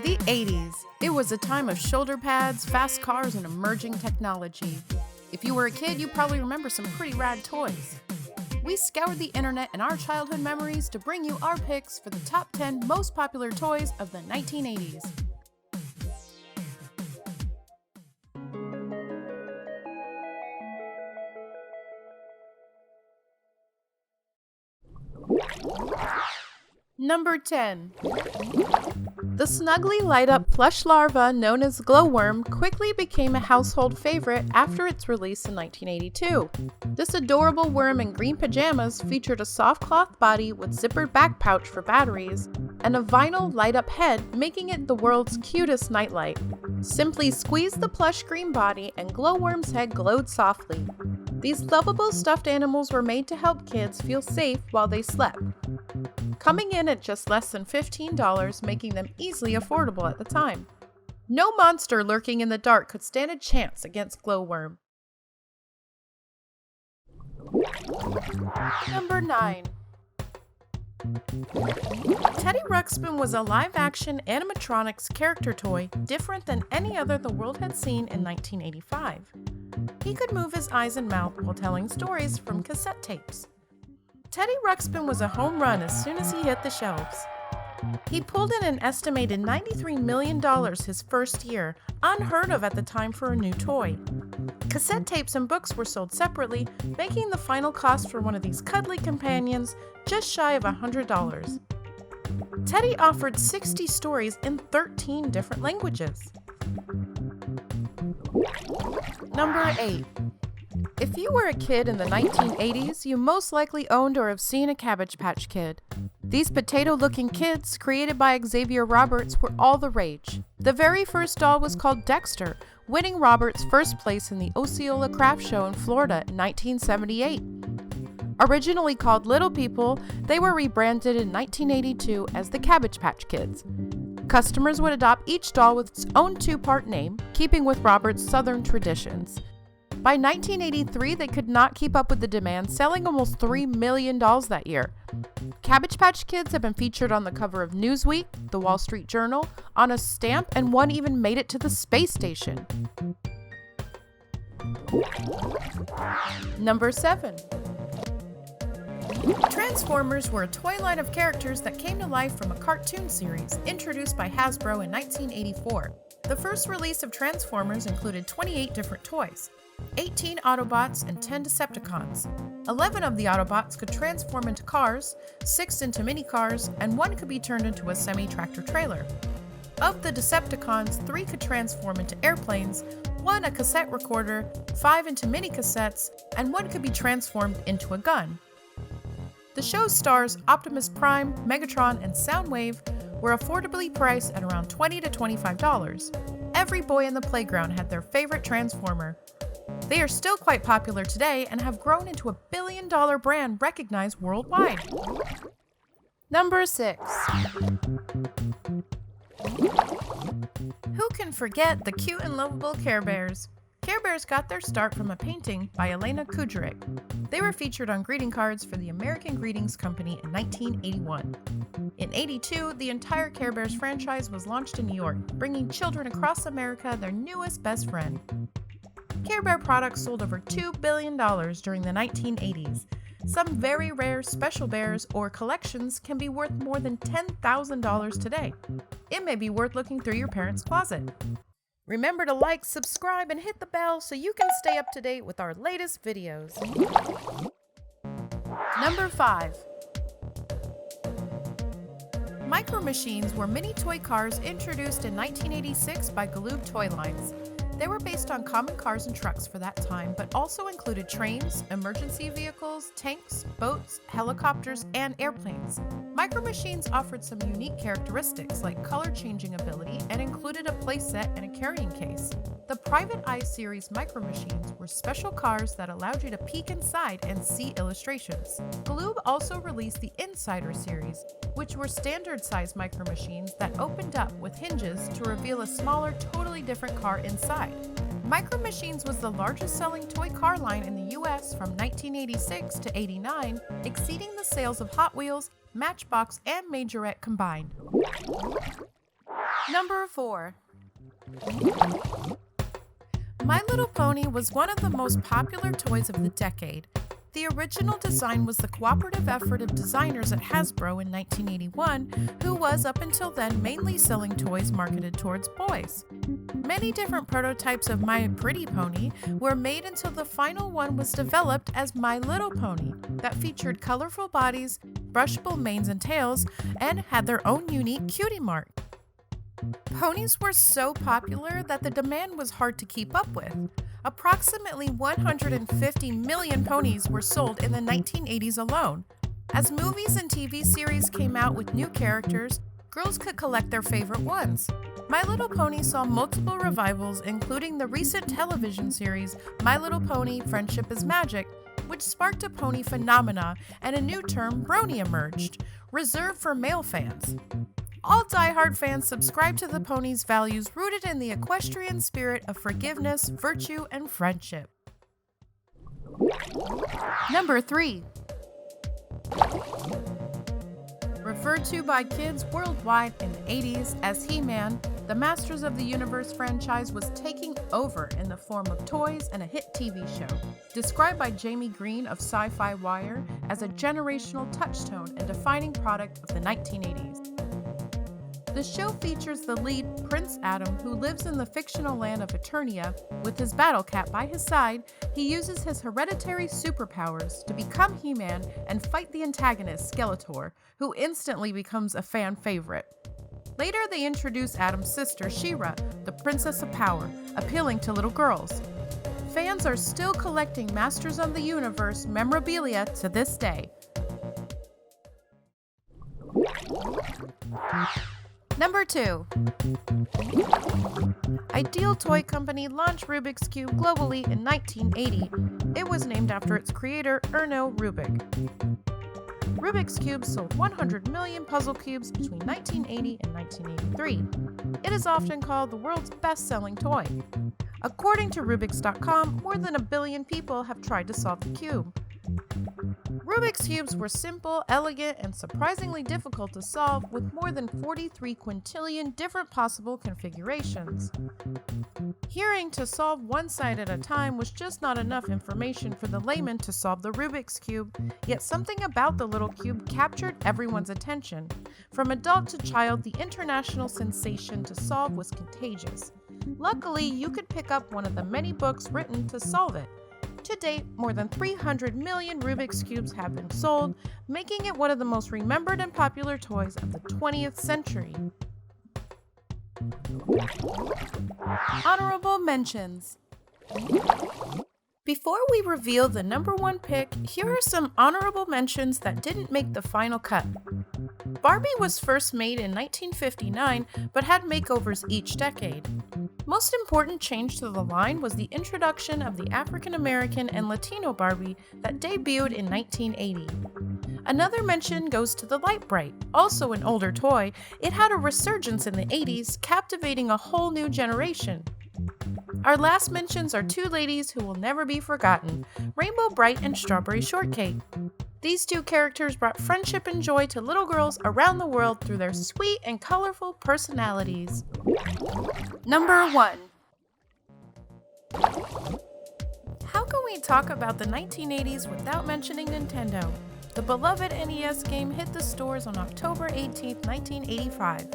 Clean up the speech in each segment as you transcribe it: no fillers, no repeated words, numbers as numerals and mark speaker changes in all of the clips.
Speaker 1: The 80s. It was a time of shoulder pads, fast cars, and emerging technology. If you were a kid, you probably remember some pretty rad toys. We scoured the internet and our childhood memories to bring you our picks for the top 10 most popular toys of the 1980s. Number 10. The snuggly light-up plush larva known as Glowworm quickly became a household favorite after its release in 1982. This adorable worm in green pajamas featured a soft cloth body with zippered back pouch for batteries and a vinyl light-up head, making it the world's cutest nightlight. Simply squeeze the plush green body and Glowworm's head glowed softly. These lovable stuffed animals were made to help kids feel safe while they slept, coming in at just less than $15, making them easily affordable at the time. No monster lurking in the dark could stand a chance against Glowworm. Number 9. Teddy Ruxpin was a live-action animatronics character toy different than any other the world had seen in 1985. He could move his eyes and mouth while telling stories from cassette tapes. Teddy Ruxpin was a home run as soon as he hit the shelves. He pulled in an estimated $93 million his first year, unheard of at the time for a new toy. Cassette tapes and books were sold separately, making the final cost for one of these cuddly companions just shy of $100. Teddy offered 60 stories in 13 different languages. Number 8. If you were a kid in the 1980s, you most likely owned or have seen a Cabbage Patch Kid. These potato-looking kids, created by Xavier Roberts, were all the rage. The very first doll was called Dexter, winning Roberts first place in the Osceola Craft Show in Florida in 1978. Originally called Little People, they were rebranded in 1982 as the Cabbage Patch Kids. Customers would adopt each doll with its own two-part name, keeping with Roberts' Southern traditions. By 1983, they could not keep up with the demand, selling almost $3 million that year. Cabbage Patch Kids have been featured on the cover of Newsweek, The Wall Street Journal, on a stamp, and one even made it to the space station. Number 7. Transformers were a toy line of characters that came to life from a cartoon series introduced by Hasbro in 1984. The first release of Transformers included 28 different toys, 18 Autobots and 10 Decepticons. 11 of the Autobots could transform into cars, 6 into mini-cars, and 1 could be turned into a semi-tractor trailer. Of the Decepticons, 3 could transform into airplanes, 1 a cassette recorder, 5 into mini-cassettes, and 1 could be transformed into a gun. The show's stars, Optimus Prime, Megatron, and Soundwave, were affordably priced at around $20 to $25. Every boy in the playground had their favorite Transformer. They are still quite popular today and have grown into a billion-dollar brand recognized worldwide. Number 6. Who can forget the cute and lovable Care Bears? Care Bears got their start from a painting by Elena Kudrick. They were featured on greeting cards for the American Greetings Company in 1981. In 82, the entire Care Bears franchise was launched in New York, bringing children across America their newest best friend. Care Bear products sold over $2 billion during the 1980s. Some very rare special bears or collections can be worth more than $10,000 today. It may be worth looking through your parents' closet. Remember to like, subscribe, and hit the bell so you can stay up to date with our latest videos. Number 5. Micro Machines were mini toy cars introduced in 1986 by Galoob Toy Lines. They were based on common cars and trucks for that time, but also included trains, emergency vehicles, tanks, boats, helicopters, and airplanes. Micro Machines offered some unique characteristics like color-changing ability and included a playset and a carrying case. The Private Eye series Micro Machines were special cars that allowed you to peek inside and see illustrations. Galoob also released the Insider series, which were standard-sized Micro Machines that opened up with hinges to reveal a smaller, totally different car inside. Micro Machines was the largest selling toy car line in the US from 1986 to 89, exceeding the sales of Hot Wheels, Matchbox, and Majorette combined. Number 4. My Little Pony was one of the most popular toys of the decade. The original design was the cooperative effort of designers at Hasbro in 1981, who was up until then mainly selling toys marketed towards boys. Many different prototypes of My Pretty Pony were made until the final one was developed as My Little Pony, that featured colorful bodies, brushable manes and tails, and had their own unique cutie mark. Ponies were so popular that the demand was hard to keep up with. Approximately 150 million ponies were sold in the 1980s alone. As movies and TV series came out with new characters, girls could collect their favorite ones. My Little Pony saw multiple revivals, including the recent television series My Little Pony: Friendship is Magic, which sparked a pony phenomena and a new term, brony, emerged, reserved for male fans. All die-hard fans subscribe to the pony's values rooted in the equestrian spirit of forgiveness, virtue, and friendship. Number 3. Referred to by kids worldwide in the 80s as He-Man, the Masters of the Universe franchise was taking over in the form of toys and a hit TV show, described by Jamie Green of Sci-Fi Wire as a generational touchstone and defining product of the 1980s. The show features the lead, Prince Adam, who lives in the fictional land of Eternia. With his battle cat by his side, he uses his hereditary superpowers to become He-Man and fight the antagonist, Skeletor, who instantly becomes a fan favorite. Later, they introduce Adam's sister, She-Ra, the Princess of Power, appealing to little girls. Fans are still collecting Masters of the Universe memorabilia to this day. Number 2. Ideal Toy Company launched Rubik's Cube globally in 1980. It was named after its creator, Erno Rubik. Rubik's Cube sold 100 million puzzle cubes between 1980 and 1983. It is often called the world's best-selling toy. According to Rubik's.com, more than 1 billion people have tried to solve the cube. Rubik's Cubes were simple, elegant, and surprisingly difficult to solve, with more than 43 quintillion different possible configurations. Hearing to solve one side at a time was just not enough information for the layman to solve the Rubik's Cube, yet something about the little cube captured everyone's attention. From adult to child, the international sensation to solve was contagious. Luckily, you could pick up one of the many books written to solve it. To date, more than 300 million Rubik's Cubes have been sold, making it one of the most remembered and popular toys of the 20th century. Honorable mentions. Before we reveal the number 1 pick, here are some honorable mentions that didn't make the final cut. Barbie was first made in 1959, but had makeovers each decade. Most important change to the line was the introduction of the African American and Latino Barbie that debuted in 1980. Another mention goes to the Light Bright, also an older toy. It had a resurgence in the 80s, captivating a whole new generation. Our last mentions are 2 ladies who will never be forgotten, Rainbow Bright and Strawberry Shortcake. These 2 characters brought friendship and joy to little girls around the world through their sweet and colorful personalities. Number 1. How can we talk about the 1980s without mentioning Nintendo? The beloved NES game hit the stores on October 18, 1985.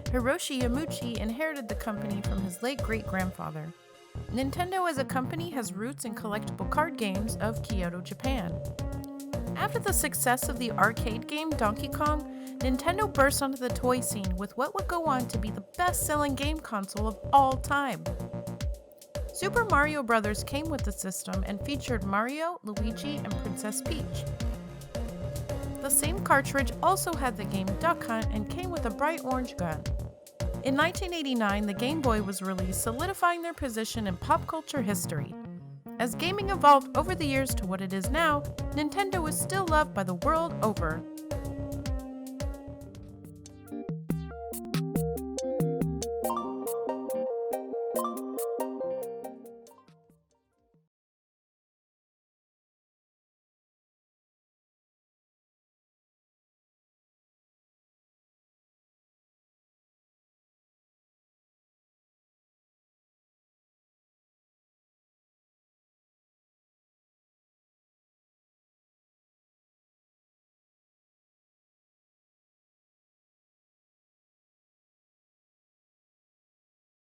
Speaker 1: Hiroshi Yamauchi inherited the company from his late great-grandfather. Nintendo as a company has roots in collectible card games of Kyoto, Japan. After the success of the arcade game Donkey Kong, Nintendo burst onto the toy scene with what would go on to be the best-selling game console of all time. Super Mario Bros. Came with the system and featured Mario, Luigi, and Princess Peach. The same cartridge also had the game Duck Hunt and came with a bright orange gun. In 1989, the Game Boy was released, solidifying their position in pop culture history. As gaming evolved over the years to what it is now, Nintendo is still loved by the world over.